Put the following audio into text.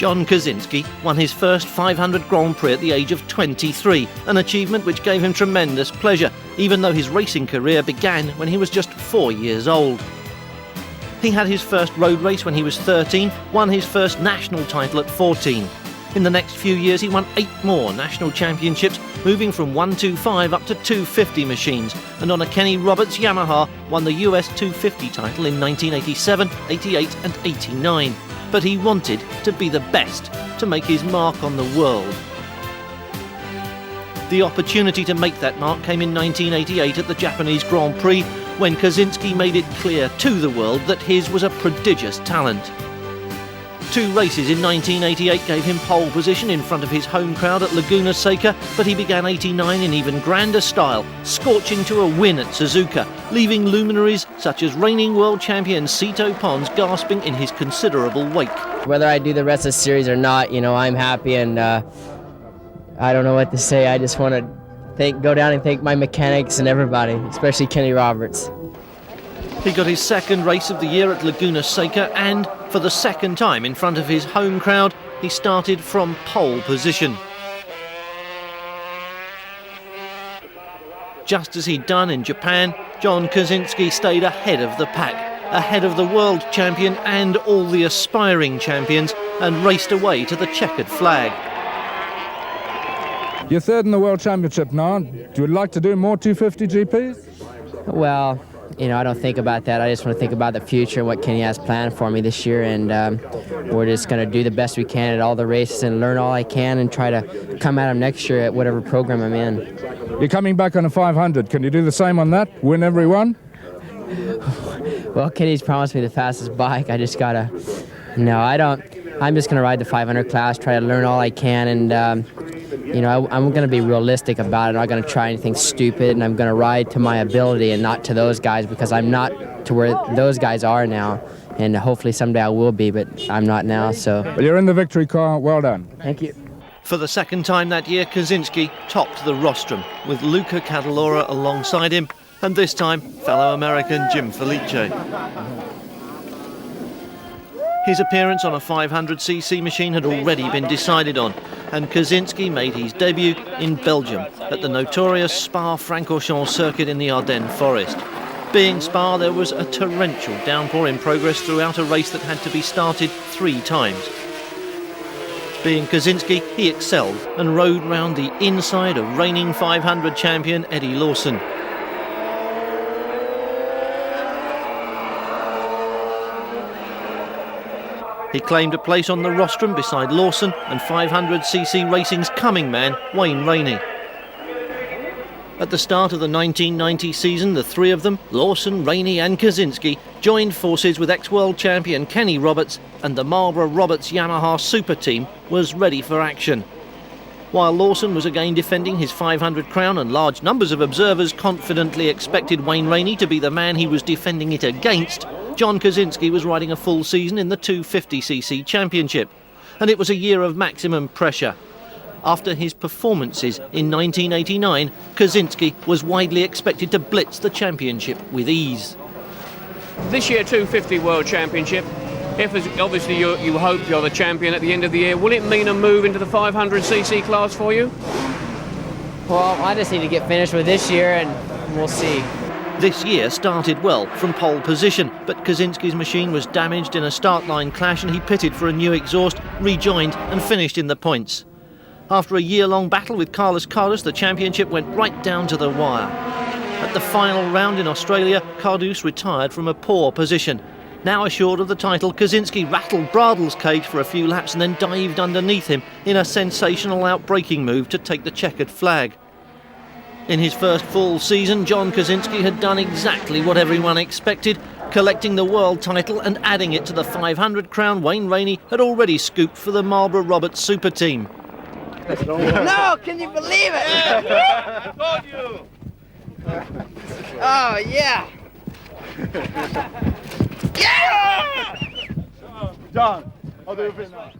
John Kocinski won his first 500 Grand Prix at the age of 23, an achievement which gave him tremendous pleasure, even though his racing career began when he was just 4 years old. He had his first road race when he was 13, won his first national title at 14. In the next few years he won 8 more national championships, moving from 125 up to 250 machines, and on a Kenny Roberts Yamaha won the US 250 title in 1987, 88 and 89. But he wanted to be the best, to make his mark on the world. The opportunity to make that mark came in 1988 at the Japanese Grand Prix, when Kocinski made it clear to the world that his was a prodigious talent. 2 races in 1988 gave him pole position in front of his home crowd at Laguna Seca, but he began 89 in even grander style, scorching to a win at Suzuka, leaving luminaries such as reigning world champion Sito Pons gasping in his considerable wake. Whether I do the rest of the series or not, I'm happy, and I don't know what to say. I just want to go down and thank my mechanics and everybody, especially Kenny Roberts. He got his second race of the year at Laguna Seca, and for the second time in front of his home crowd, he started from pole position. Just as he'd done in Japan, John Kocinski stayed ahead of the pack, ahead of the world champion and all the aspiring champions, and raced away to the checkered flag. You're third in the World Championship now. Do you like to do more 250 GPs? Well, I don't think about that. I just want to think about the future and what Kenny has planned for me this year, and we're just going to do the best we can at all the races and learn all I can and try to come at him next year at whatever program I'm in. You're coming back on a 500. Can you do the same on that? Win every one? Well, Kenny's promised me the fastest bike. I just got to... No, I don't. I'm just going to ride the 500 class, try to learn all I can, and I'm going to be realistic about it. I'm not going to try anything stupid, and I'm going to ride to my ability and not to those guys, because I'm not to where those guys are now, and hopefully someday I will be, but I'm not now. So. Well, you're in the victory car. Well done. Thank you. For the second time that year, Kocinski topped the rostrum with Luca Cadalora alongside him, and this time fellow American Jim Felice. His appearance on a 500cc machine had already been decided on, and Kocinski made his debut in Belgium at the notorious Spa-Francorchamps circuit in the Ardennes forest. Being Spa, there was a torrential downpour in progress throughout a race that had to be started 3 times. Being Kocinski, he excelled and rode round the inside of reigning 500 champion Eddie Lawson. He claimed a place on the rostrum beside Lawson and 500cc racing's coming man, Wayne Rainey. At the start of the 1990 season, the 3 of them, Lawson, Rainey and Kocinski, joined forces with ex-world champion Kenny Roberts, and the Marlboro Roberts Yamaha Super Team was ready for action. While Lawson was again defending his 500 crown and large numbers of observers confidently expected Wayne Rainey to be the man he was defending it against, John Kocinski was riding a full season in the 250cc championship, and it was a year of maximum pressure. After his performances in 1989, Kocinski was widely expected to blitz the championship with ease. This year 250 World Championship, if obviously you hope you're the champion at the end of the year, will it mean a move into the 500cc class for you? Well, I just need to get finished with this year, and we'll see. This year started well from pole position, but Kocinski's machine was damaged in a start line clash and he pitted for a new exhaust, rejoined and finished in the points. After a year-long battle with Carlos Cardus, the championship went right down to the wire. At the final round in Australia, Cardus retired from a poor position. Now assured of the title, Kocinski rattled Bradl's cage for a few laps and then dived underneath him in a sensational outbraking move to take the checkered flag. In his first full season, John Kocinski had done exactly what everyone expected, collecting the world title and adding it to the 500 crown Wayne Rainey had already scooped for the Marlboro Roberts Super Team. No, can you believe it? I told you! Oh, yeah! John, how do you feel now?